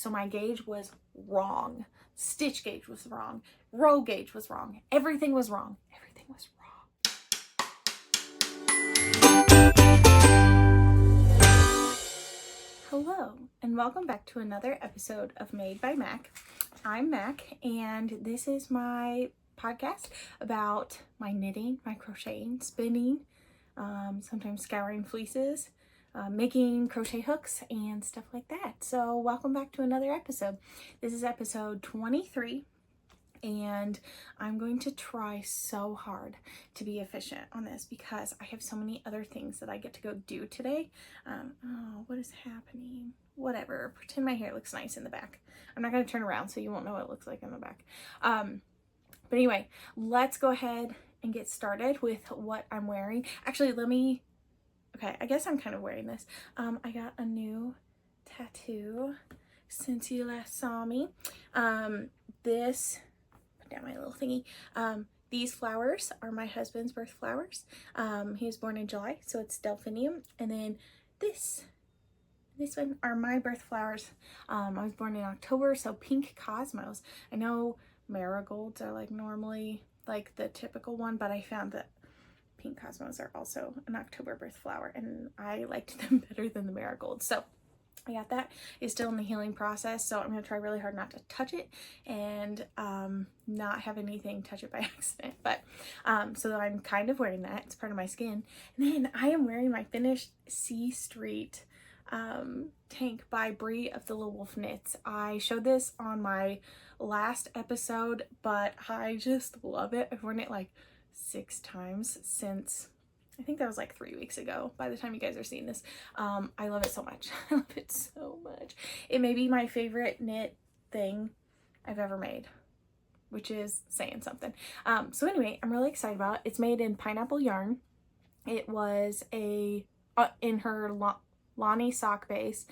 So my gauge was wrong. Stitch gauge was wrong. Row gauge was wrong. Everything was wrong. Everything was wrong. Hello, and welcome back to another episode of Made by Mac. I'm Mac, and this is my podcast about my knitting, my crocheting, spinning, sometimes scouring fleeces, making crochet hooks, and stuff like that. So welcome back to another episode. This is episode 23. And I'm going to try so hard to be efficient on this because I have so many other things that I get to go do today. Oh, what is happening? Whatever. Pretend my hair looks nice in the back. I'm not going to turn around so you won't know what it looks like in the back. But anyway, let's go ahead and get started with what I'm wearing. Actually, okay, I guess I'm kind of wearing this. I got a new tattoo since you last saw me. Down my little thingy. These flowers are my husband's birth flowers. He was born in July, so it's delphinium. And then this one are my birth flowers. I was born in October, so pink cosmos. I know marigolds are like normally like the typical one, but I found that pink cosmos are also an October birth flower, and I liked them better than the marigolds. So I got that. It's still in the healing process, so I'm going to try really hard not to touch it and not have anything touch it by accident. But so I'm kind of wearing that. It's part of my skin. And then I am wearing my finished C Street tank by Brie of TheLittleWolfKnits. I showed this on my last episode, but I just love it. I've worn it like 6 times since I think that was like 3 weeks ago by the time you guys are seeing this. I love it so much. I love it so much. It may be my favorite knit thing I've ever made, which is saying something. So anyway, I'm really excited about it. It's made in pineapple yarn. It was in her Lani sock base,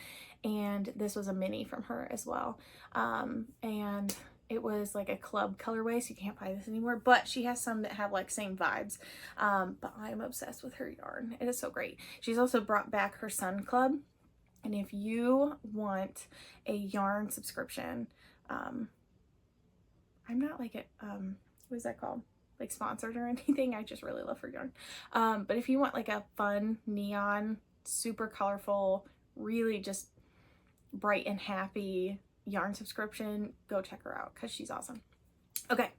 and this was a mini from her as well. And it was like a club colorway, so you can't buy this anymore, but she has some that have like same vibes. But I'm obsessed with her yarn. It is so great. She's also brought back her Sun Club, and if you want a yarn subscription, I'm not like what is that called? Like sponsored or anything. I just really love her yarn. But if you want like a fun neon, super colorful, really just bright and happy yarn subscription, go check her out because she's awesome. Okay,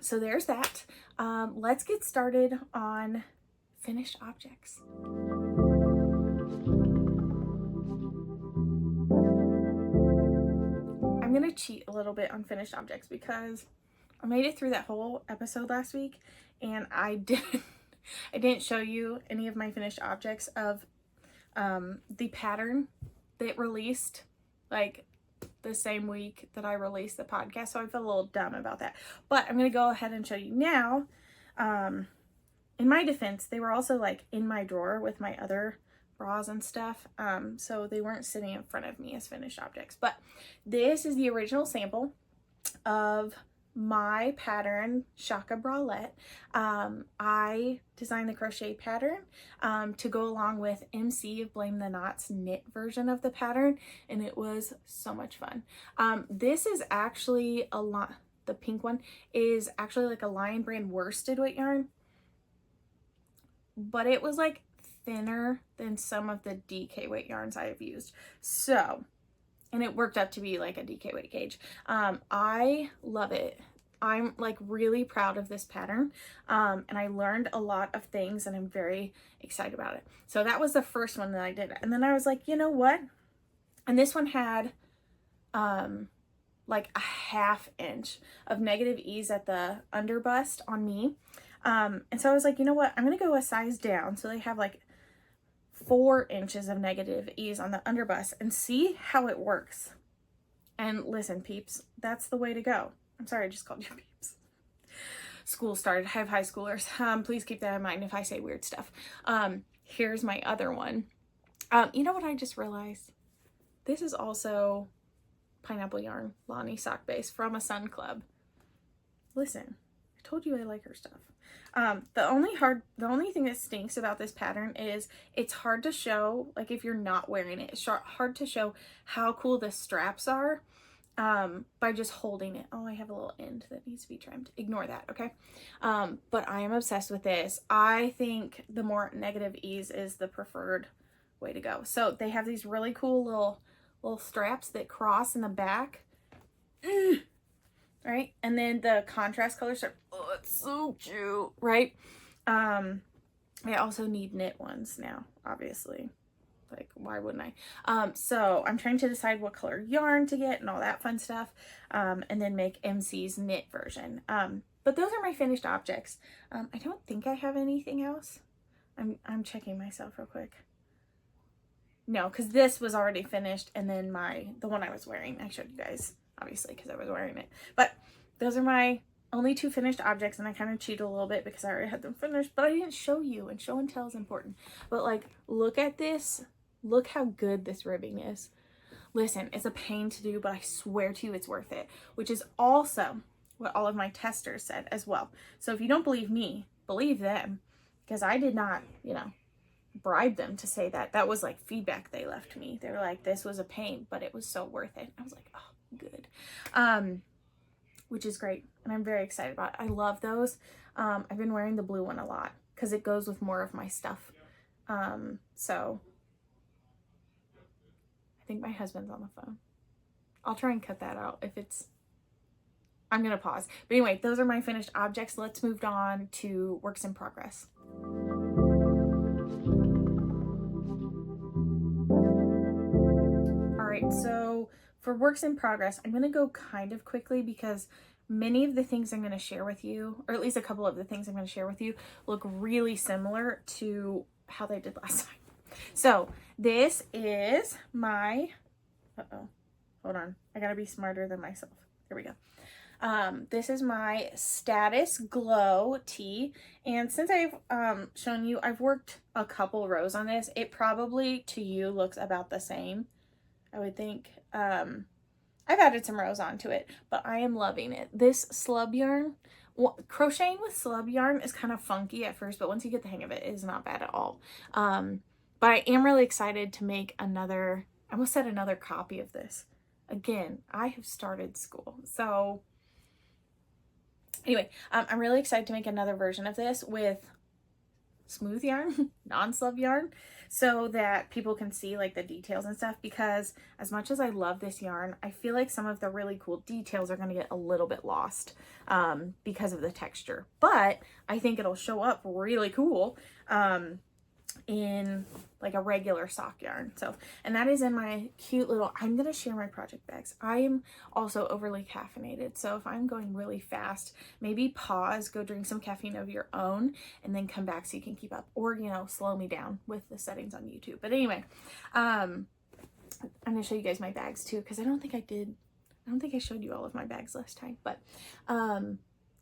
so there's that. Let's get started on finished objects. I'm gonna cheat a little bit on finished objects because I made it through that whole episode last week and I didn't show you any of my finished objects of the pattern that released like the same week that I released the podcast, so I feel a little dumb about that. But I'm gonna go ahead and show you now. In my defense, they were also like in my drawer with my other bras and stuff, so they weren't sitting in front of me as finished objects. But this is the original sample of my pattern, Shaka Bralette. I designed the crochet pattern to go along with MC of Blame the Knots knit version of the pattern, and it was so much fun. This is actually the pink one is actually like a Lion brand worsted weight yarn, but it was like thinner than some of the DK weight yarns I have used. So, and it worked up to be like a DK weight gauge. I love it. I'm like really proud of this pattern, and I learned a lot of things and I'm very excited about it. So that was the first one that I did. And then I was like, you know what? And this one had like a 1/2 inch of negative ease at the under bust on me. And so I was like, you know what? I'm going to go a size down. So they have like 4 inches of negative ease on the under bust and see how it works. And listen, peeps, that's the way to go. I'm sorry, I just called you peeps. School started. I have high schoolers. Please keep that in mind if I say weird stuff. Here's my other one. You know what I just realized? This is also pineapple yarn, Lani sock base from a Sun Club. Listen, told you I like her stuff. The only thing that stinks about this pattern is it's hard to show, like if you're not wearing it, it's hard to show how cool the straps are by just holding it. Oh, I have a little end that needs to be trimmed. Ignore that, okay? But I am obsessed with this. I think the more negative ease is the preferred way to go. So they have these really cool little straps that cross in the back. Right? And then the contrast colors are, oh, it's so cute, right? I also need knit ones now, obviously. Like, why wouldn't I? So I'm trying to decide what color yarn to get and all that fun stuff, and then make MC's knit version. But those are my finished objects. I don't think I have anything else. I'm checking myself real quick. No, because this was already finished, and then the one I was wearing, I showed you guys, obviously, because I was wearing it. But those are my only 2 finished objects, and I kind of cheated a little bit because I already had them finished, but I didn't show you, and show and tell is important. But like, look at this. Look how good this ribbing is. Listen, it's a pain to do, but I swear to you it's worth it, which is also what all of my testers said as well. So if you don't believe me, believe them, because I did not, bribe them to say that. That was like feedback they left me. They were like, this was a pain, but it was so worth it. I was like, oh, good. Which is great, and I'm very excited about it. I love those. I've been wearing the blue one a lot because it goes with more of my stuff. So I think my husband's on the phone. I'll try and cut that out if it's, I'm gonna pause. But anyway, those are my finished objects. Let's move on to works in progress. All right, so for works in progress, I'm gonna go kind of quickly because many of the things I'm gonna share with you, or at least a couple of the things I'm gonna share with you, look really similar to how they did last time. So this is my, hold on. I gotta be smarter than myself. Here we go. This is my Status Glow tee. And since I've shown you, I've worked a couple rows on this. It probably to you looks about the same, I would think. I've added some rows onto it, but I am loving it. This slub yarn, crocheting with slub yarn is kind of funky at first, but once you get the hang of it, it is not bad at all. But I am really excited to make another, I almost said another copy of this. Again, I have started school. So anyway, I'm really excited to make another version of this with smooth yarn, non-slub yarn, so that people can see like the details and stuff, because as much as I love this yarn, I feel like some of the really cool details are going to get a little bit lost because of the texture. But I think it'll show up really cool in like a regular sock yarn. So, and that is in my cute little, I'm going to share my project bags. I am also overly caffeinated. So if I'm going really fast, maybe pause, go drink some caffeine of your own, and then come back so you can keep up, or, slow me down with the settings on YouTube. But anyway, I'm going to show you guys my bags too, because I don't think I showed you all of my bags last time, but,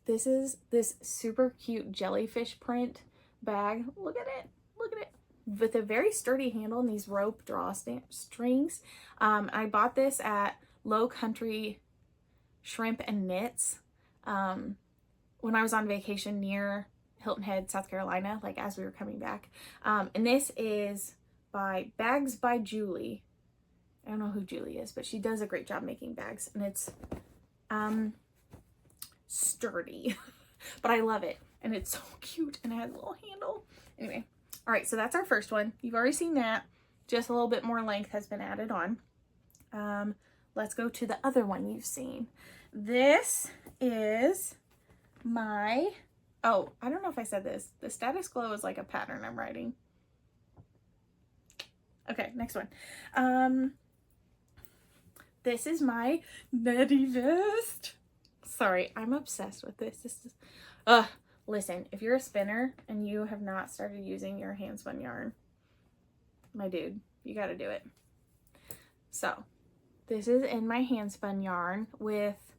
this is this super cute jellyfish print bag. Look at it. Look at it. With a very sturdy handle and these rope draw strings. I bought this at Low Country Shrimp and Knits when I was on vacation near Hilton Head, South Carolina, like as we were coming back. And this is by Bags by Julie. I don't know who Julie is, but she does a great job making bags, and it's sturdy, but I love it, and it's so cute, and it has a little handle. Anyway. All right, so that's our first one. You've already seen that. Just a little bit more length has been added on. Let's go to the other one you've seen. This is my, oh, I don't know if I said this. The Status Glow is like a pattern I'm writing. Okay, next one. This is my Netty vest. Sorry, I'm obsessed with this. This is, listen, if you're a spinner and you have not started using your hand spun yarn, my dude, you got to do it. So this is in my hand spun yarn with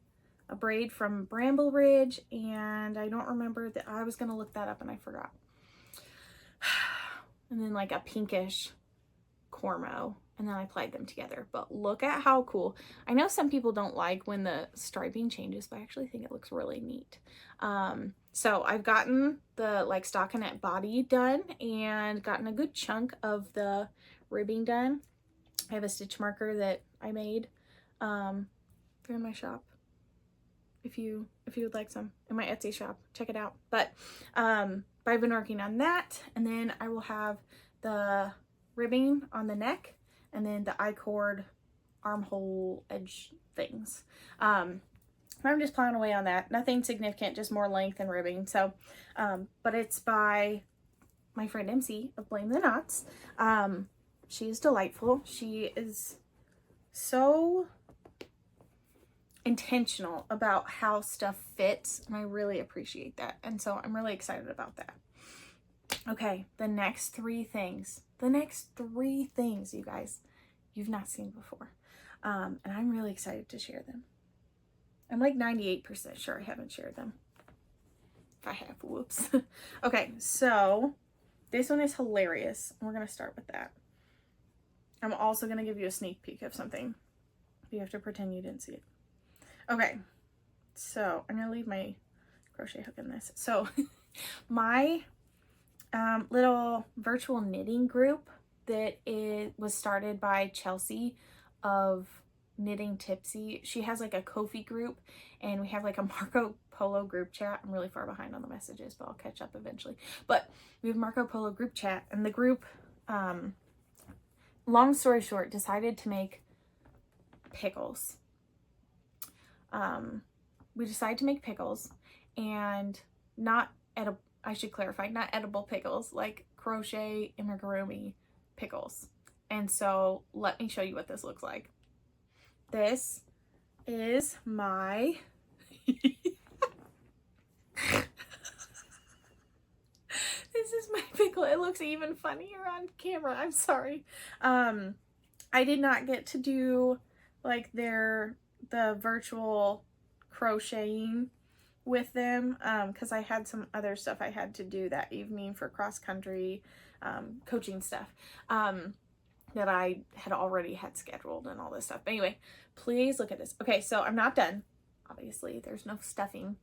a braid from Bramble Ridge, and I don't remember that I was going to look that up and I forgot. And then like a pinkish Cormo and then I plied them together. But look at how cool. I know some people don't like when the striping changes, but I actually think it looks really neat. So I've gotten the like stockinette body done and gotten a good chunk of the ribbing done. I have a stitch marker that I made. They're in my shop. If you would like some, in my Etsy shop, check it out. But I've been working on that, and then I will have the ribbing on the neck, and then the I-cord armhole edge things. I'm just plowing away on that. Nothing significant, just more length and ribbing. So, but it's by my friend MC of Blame the Knots. She is delightful. She is so intentional about how stuff fits, and I really appreciate that. And so I'm really excited about that. Okay, the next three things, you guys, you've not seen before. And I'm really excited to share them. I'm like 98% sure I haven't shared them. If I have, whoops. Okay, so this one is hilarious. We're gonna start with that. I'm also gonna give you a sneak peek of something. You have to pretend you didn't see it. Okay, so I'm gonna leave my crochet hook in this. So my little virtual knitting group that was started by Chelsea of Knitting Tipsy. She has like a Ko-fi group, and we have like a Marco Polo group chat. I'm really far behind on the messages, but I'll catch up eventually. But we have Marco Polo group chat, and the group, long story short, decided to make pickles. We decided to make pickles, and not edible, I should clarify, not edible pickles, like crochet amigurumi pickles. And so let me show you what this looks like. This is my this is my pickle. It looks even funnier on camera. I'm sorry. I did not get to do like the virtual crocheting with them because I had some other stuff I had to do that evening for cross-country coaching stuff that I had already had scheduled and all this stuff. But anyway, please look at this. Okay, so I'm not done. Obviously, there's no stuffing.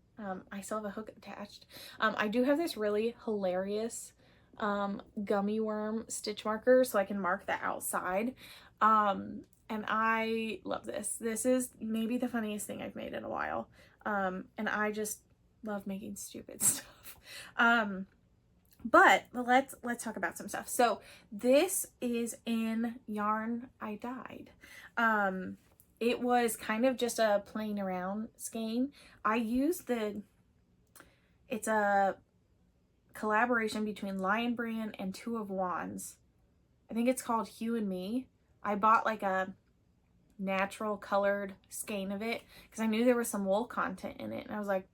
I still have a hook attached. I do have this really hilarious gummy worm stitch marker so I can mark the outside. And I love this. This is maybe the funniest thing I've made in a while. And I just love making stupid stuff. But let's talk about some stuff. So this is in yarn I dyed. It was kind of just a playing around skein. I used it's a collaboration between Lion Brand and Two of Wands. I think it's called Hue and Me. I bought like a natural colored skein of it because I knew there was some wool content in it, and I was like,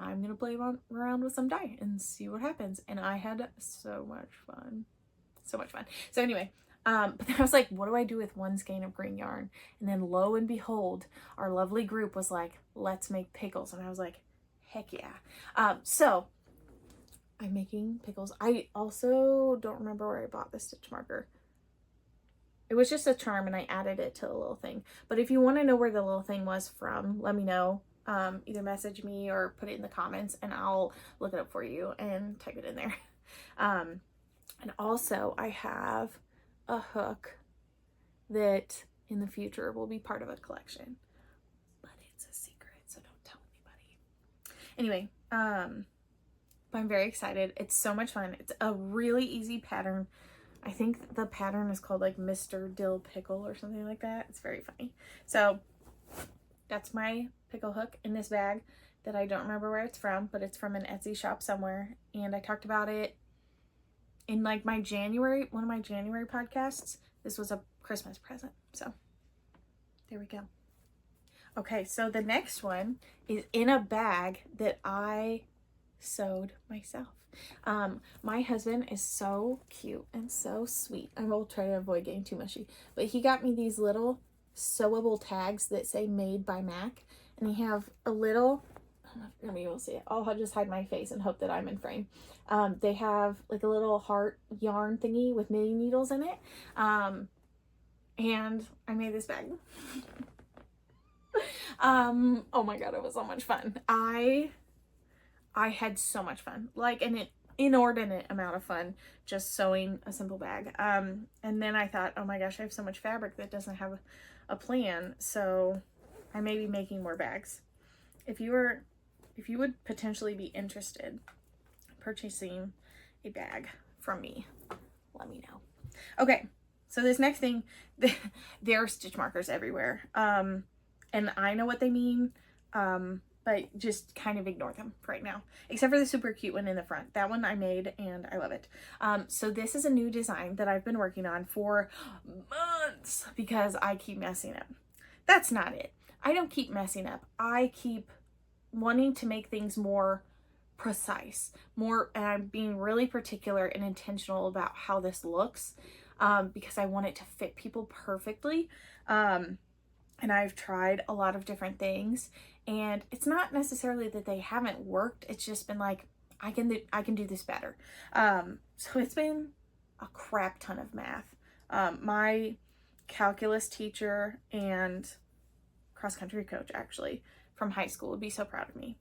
I'm gonna play around with some dye and see what happens. And I had so much fun. So anyway, but then I was like, what do I do with one skein of green yarn? And then lo and behold, our lovely group was like, let's make pickles. And I was like, heck yeah. So I'm making pickles. I also don't remember where I bought the stitch marker. It was just a charm and I added it to the little thing. But if you want to know where the little thing was from, let me know. Either message me or put it in the comments and I'll look it up for you and type it in there. And also I have a hook that in the future will be part of a collection. But it's a secret, so don't tell anybody. Anyway, but I'm very excited. It's so much fun. It's a really easy pattern. I think the pattern is called like Mr. Dill Pickle or something like that. It's very funny. So that's my pickle hook in this bag that I don't remember where it's from, but it's from an Etsy shop somewhere. And I talked about it in like one of my January podcasts. This was a Christmas present. So there we go. Okay, so the next one is in a bag that I sewed myself. My husband is so cute and so sweet. I will try to avoid getting too mushy, but he got me these little sewable tags that say made by Mac, and they have a little, I don't know if you're gonna be able to see it. I'll just hide my face and hope that I'm in frame. They have like a little heart yarn thingy with knitting needles in it. and I made this bag. Oh my god, it was so much fun. I had so much fun, like an inordinate amount of fun just sewing a simple bag. And then I thought, oh my gosh, I have so much fabric that doesn't have a plan, so I may be making more bags. If you would potentially be interested in purchasing a bag from me, let me know. Okay, so this next thing, there are stitch markers everywhere. And I know what they mean, but just kind of ignore them right now, except for the super cute one in the front. That one I made and I love it. So this is a new design that I've been working on for months because I keep messing up. That's not it. I don't keep messing up. I keep wanting to make things more precise, and I'm being really particular and intentional about how this looks, because I want it to fit people perfectly. And I've tried a lot of different things, and it's not necessarily that they haven't worked. It's just been like, I can do this better. So it's been a crap ton of math. My calculus teacher and cross-country coach, actually, from high school would be so proud of me,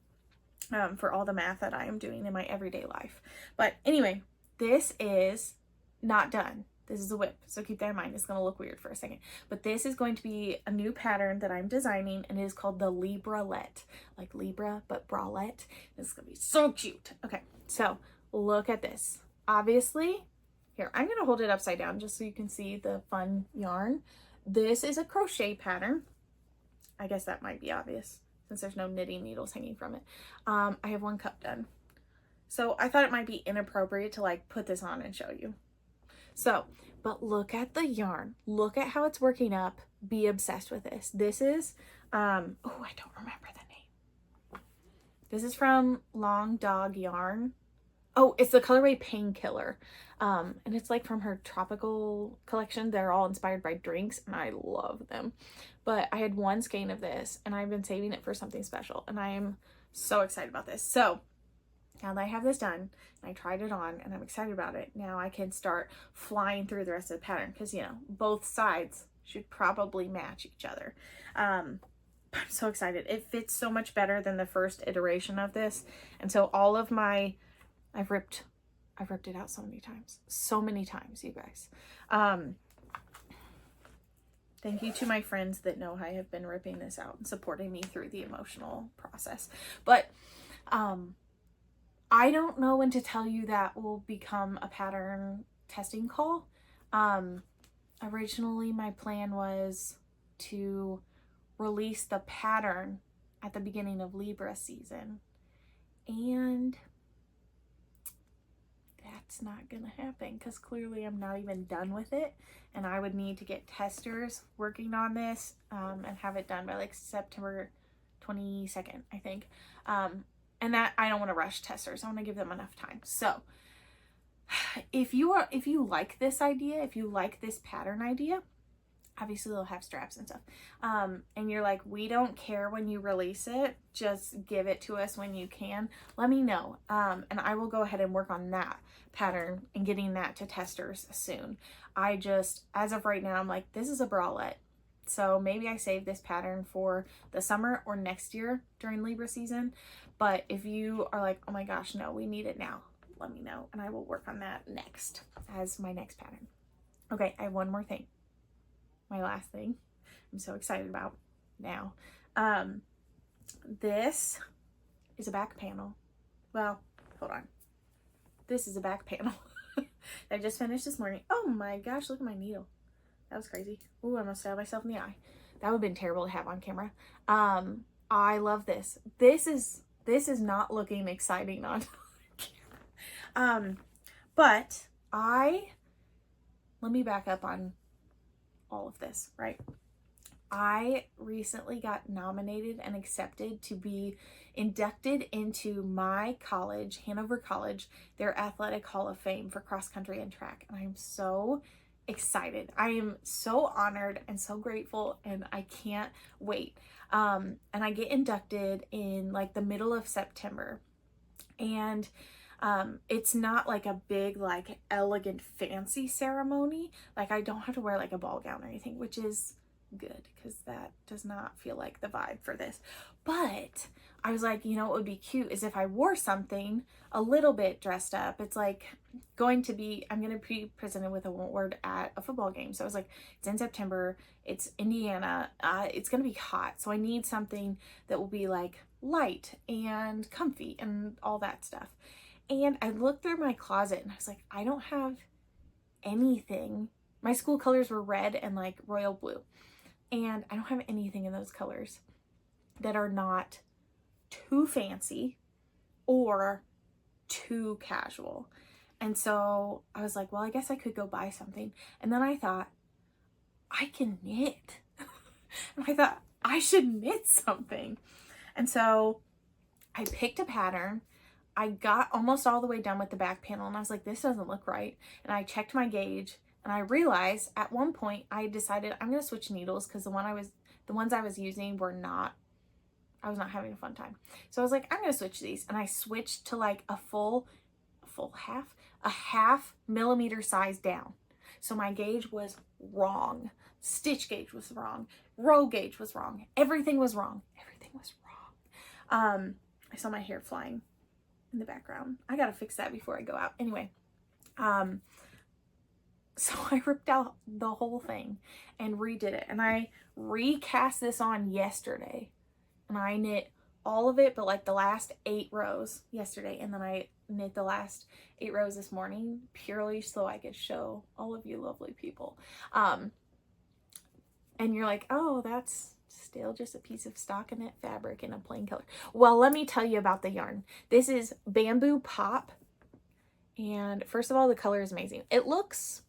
for all the math that I am doing in my everyday life. But anyway, this is not done. This is a whip, so keep that in mind. It's going to look weird for a second. But this is going to be a new pattern that I'm designing, and it is called the Bralette. Like Libra, but bralette. This is going to be so cute. Okay, so look at this. Obviously, here, I'm going to hold it upside down just so you can see the fun yarn. This is a crochet pattern. I guess that might be obvious since there's no knitting needles hanging from it. I have 1 cup done. So I thought it might be inappropriate to like put this on and show you. So, but look at the yarn. Look at how it's working up. Be obsessed with this. This is, oh, I don't remember the name. This is from Long Dog Yarn. Oh, it's the colorway Painkiller. And it's like from her tropical collection. They're all inspired by drinks, and I love them. But I had 1 skein of this, and I've been saving it for something special, and I am so excited about this. So now that I have this done, and I tried it on, and I'm excited about it, now I can start flying through the rest of the pattern, because, you know, both sides should probably match each other. I'm so excited. It fits so much better than the first iteration of this, and so all of my, I've ripped it out so many times, you guys. Thank you to my friends that know I have been ripping this out and supporting me through the emotional process. But I don't know when to tell you that will become a pattern testing call. Originally, my plan was to release the pattern at the beginning of Libra season, and that's not gonna happen because clearly I'm not even done with it, and I would need to get testers working on this and have it done by like September 22nd, I think. And that, I don't want to rush testers. I want to give them enough time. So if you like this idea, if you like this pattern idea, obviously they'll have straps and stuff. And you're like, we don't care when you release it, just give it to us when you can. Let me know. And I will go ahead and work on that pattern and getting that to testers soon. As of right now, I'm like, this is a bralette. So maybe I save this pattern for the summer or next year during Libra season. But if you are like, oh my gosh, no, we need it now, let me know, and I will work on that next as my next pattern. Okay, I have one more thing. My last thing I'm so excited about now. This is a back panel. Well, hold on. This is a back panel that I just finished this morning. Oh my gosh, look at my needle. That was crazy. Ooh, I almost stabbed myself in the eye. That would have been terrible to have on camera. I love this. This is not looking exciting on camera. But let me back up on all of this, right? I recently got nominated and accepted to be inducted into my college, Hanover College, their athletic hall of fame for cross country and track. And I'm so excited. I am so honored and so grateful, and I can't wait. And I get inducted in like the middle of September. And It's not like a big, like elegant, fancy ceremony. Like I don't have to wear like a ball gown or anything, which is good because that does not feel like the vibe for this. But I was like, you know, what would be cute is if I wore something a little bit dressed up. It's like I'm going to be presented with an award at a football game. So I was like, it's in September, it's Indiana, it's going to be hot. So I need something that will be like light and comfy and all that stuff. And I looked through my closet and I was like, I don't have anything. My school colors were red and like royal blue. And I don't have anything in those colors that are not too fancy or too casual. And so I was like, well, I guess I could go buy something. And then I thought, I can knit. And I thought, I should knit something. And so I picked a pattern. I got almost all the way done with the back panel and I was like, this doesn't look right. And I checked my gauge and I realized at one point I decided I'm going to switch needles because the ones I was using I was not having a fun time. So I was like, I'm going to switch these. And I switched to like a half millimeter size down. So my gauge was wrong. Stitch gauge was wrong. Row gauge was wrong. Everything was wrong. Everything was wrong. I saw my hair flying in the background. I gotta fix that before I go out. Anyway, so I ripped out the whole thing and redid it. And I recast this on yesterday. And I knit all of it, but like the last 8 rows yesterday. And then I knit the last 8 rows this morning purely so I could show all of you lovely people. And you're like, oh, that's still just a piece of stockinette fabric in a plain color. Well, let me tell you about the yarn. This is Bamboo Pop. And first of all, the color is amazing. It looks,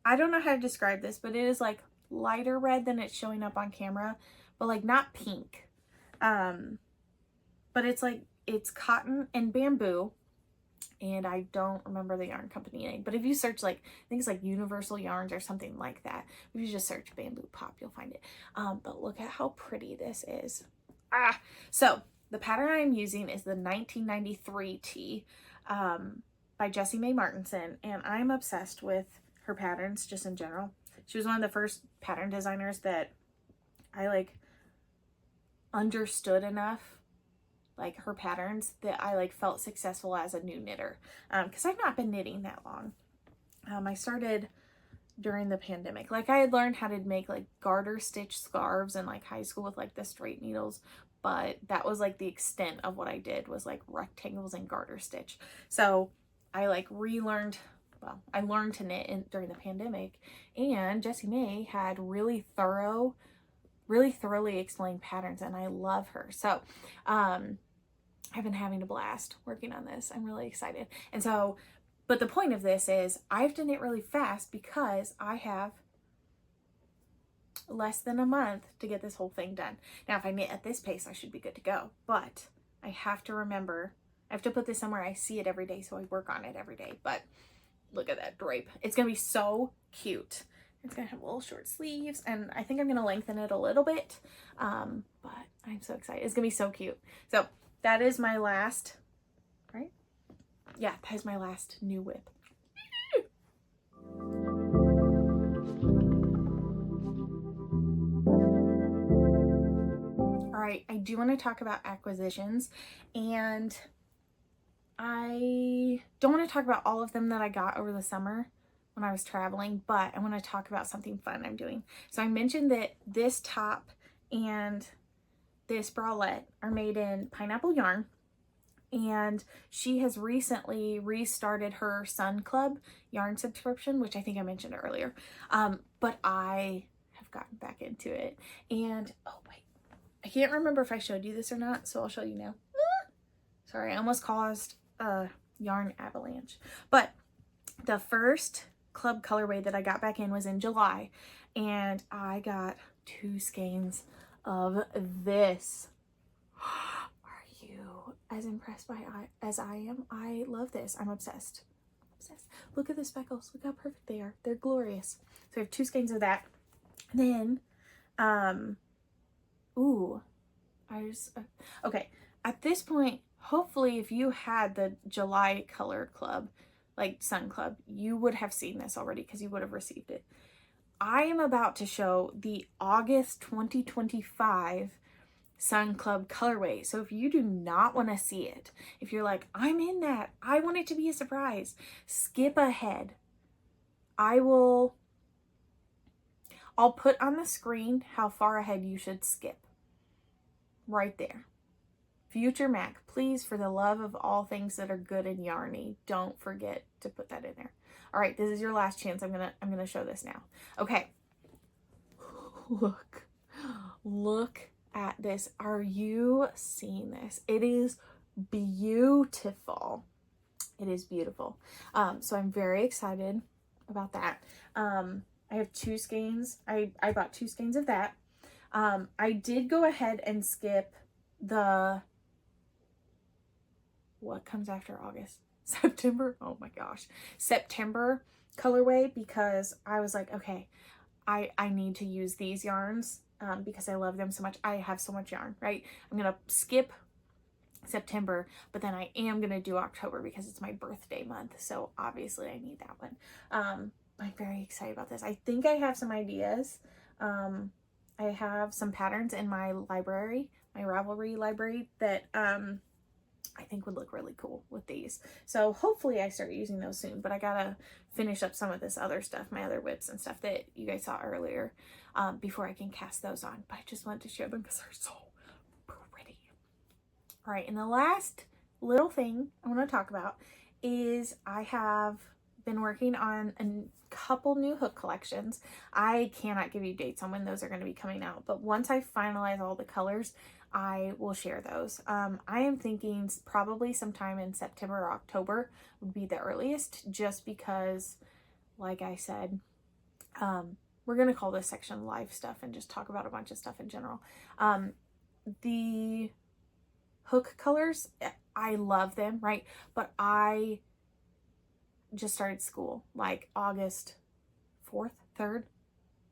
I don't know how to describe this, but it is like lighter red than it's showing up on camera, but like not pink. But it's like, it's cotton and bamboo. And I don't remember the yarn company name, but if you search like, I think it's like Universal Yarns or something like that. If you just search Bamboo Pop, you'll find it. But look at how pretty this is. So the pattern I'm using is the 1993 tee by Jessie Mae Martinson. And I'm obsessed with her patterns just in general. She was one of the first pattern designers that I like understood enough, like her patterns, that I like felt successful as a new knitter. Because I've not been knitting that long. I started during the pandemic. Like I had learned how to make like garter stitch scarves in like high school with like the straight needles, but that was like the extent of what I did, was like rectangles and garter stitch. So I like relearned, well, I learned to knit during the pandemic, and Jessie Mae had really thoroughly explained patterns, and I love her. So I've been having a blast working on this. I'm really excited. And so, but the point of this is I have to knit really fast because I have less than a month to get this whole thing done. Now, if I knit at this pace, I should be good to go, but I have to remember, I have to put this somewhere I see it every day, so I work on it every day. But look at that drape. It's going to be so cute. It's going to have little short sleeves, and I think I'm going to lengthen it a little bit. But I'm so excited. It's going to be so cute. So that is my last, right? Yeah, that is my last new whip. All right, I do want to talk about acquisitions, and I don't want to talk about all of them that I got over the summer when I was traveling, but I want to talk about something fun I'm doing. So I mentioned that this top and this bralette are made in pineapple yarn, and she has recently restarted her Sun Club yarn subscription, which I think I mentioned earlier. But I have gotten back into it, and oh wait, I can't remember if I showed you this or not, so I'll show you now. Sorry, I almost caused a yarn avalanche. But the first club colorway that I got back in was in July, and I got 2 skeins of this. Are you as impressed as I am? I love this. I'm obsessed. Look at the speckles. Look how perfect they are. They're glorious. So I have 2 skeins of that. Then okay, at this point, hopefully if you had the July color club, like Sun Club, you would have seen this already because you would have received it. I am about to show the August 2025 Sun Club colorway. So if you do not want to see it, if you're like, I'm in that, I want it to be a surprise, skip ahead. I'll put on the screen how far ahead you should skip. Right there. Future Mac, please, for the love of all things that are good and yarny, don't forget to put that in there. All right, this is your last chance. I'm gonna show this now. Okay. Look at this. Are you seeing this? It is beautiful. It is beautiful. So I'm very excited about that. I have 2 skeins. I bought 2 skeins of that. I did go ahead and skip the, what comes after August? September? Oh my gosh. September colorway, because I was like, okay, I need to use these yarns because I love them so much. I have so much yarn, right? I'm going to skip September, but then I am going to do October because it's my birthday month. So obviously I need that one. I'm very excited about this. I think I have some ideas. I have some patterns in my library, my Ravelry library, that I think would look really cool with these. So hopefully I start using those soon, but I gotta finish up some of this other stuff, my other whips and stuff that you guys saw earlier, before I can cast those on. But I just wanted to share them because they're so pretty. All right, and the last little thing I want to talk about is I have been working on a couple new hook collections. I cannot give you dates on when those are going to be coming out, but once I finalize all the colors, I will share those. I am thinking probably sometime in September or October would be the earliest, just because, like I said, we're going to call this section live stuff and just talk about a bunch of stuff in general. The hook colors, I love them, right? But I just started school like August 4th, 3rd,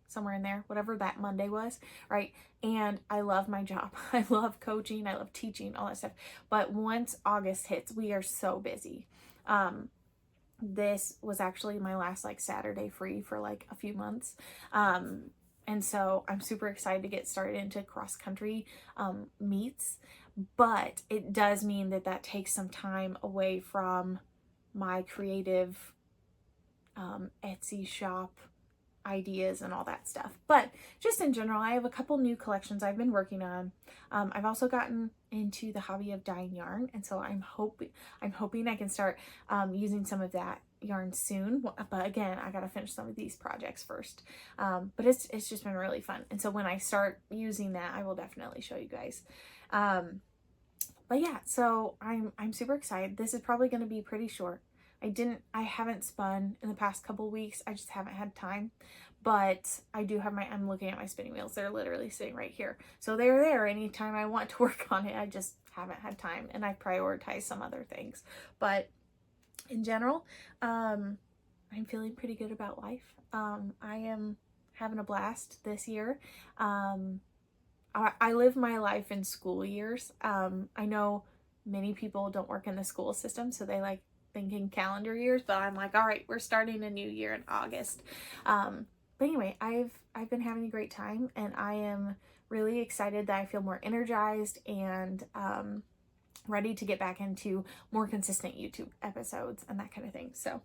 somewhere in there, whatever that Monday was, right? And I love my job. I love coaching. I love teaching, all that stuff. But once August hits, we are so busy. This was actually my last like Saturday free for like a few months. And so I'm super excited to get started into cross country meets, but it does mean that that takes some time away from my creative Etsy shop ideas and all that stuff. But just in general, I have a couple new collections I've been working on. I've also gotten into the hobby of dyeing yarn, and so I'm hoping I can start using some of that yarn soon. But again, I gotta finish some of these projects first. But it's just been really fun, and so when I start using that, I will definitely show you guys. But yeah, so I'm super excited. This is probably going to be pretty short. I haven't spun in the past couple weeks. I just haven't had time, but I do have I'm looking at my spinning wheels. They're literally sitting right here. So they're there anytime I want to work on it. I just haven't had time, and I prioritize some other things. But in general, I'm feeling pretty good about life. I am having a blast this year. I live my life in school years. I know many people don't work in the school system, so they like thinking calendar years, but I'm like, all right, we're starting a new year in August. But anyway, I've been having a great time, and I am really excited that I feel more energized and ready to get back into more consistent YouTube episodes and that kind of thing. So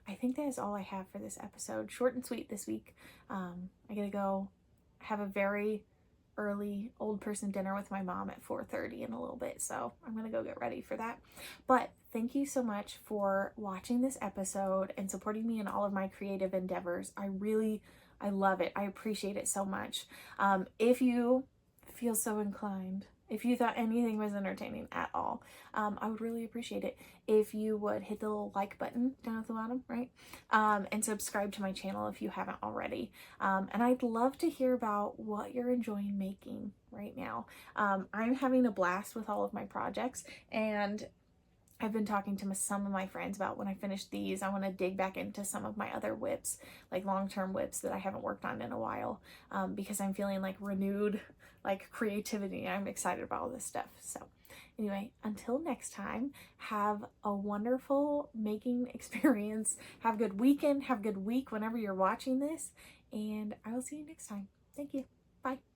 I think that is all I have for this episode. Short and sweet this week. I gotta go have a very early old person dinner with my mom at 4:30 in a little bit, so I'm gonna go get ready for that. But thank you so much for watching this episode and supporting me in all of my creative endeavors. I love it. I appreciate it so much. If you feel so inclined, if you thought anything was entertaining at all, I would really appreciate it if you would hit the little like button down at the bottom, right? And subscribe to my channel if you haven't already. And I'd love to hear about what you're enjoying making right now. I'm having a blast with all of my projects, and I've been talking to some of my friends about when I finish these, I want to dig back into some of my other whips, like long-term whips that I haven't worked on in a while, because I'm feeling like renewed, like creativity. I'm excited about all this stuff. So anyway, until next time, have a wonderful making experience. Have a good weekend. Have a good week whenever you're watching this. And I will see you next time. Thank you. Bye.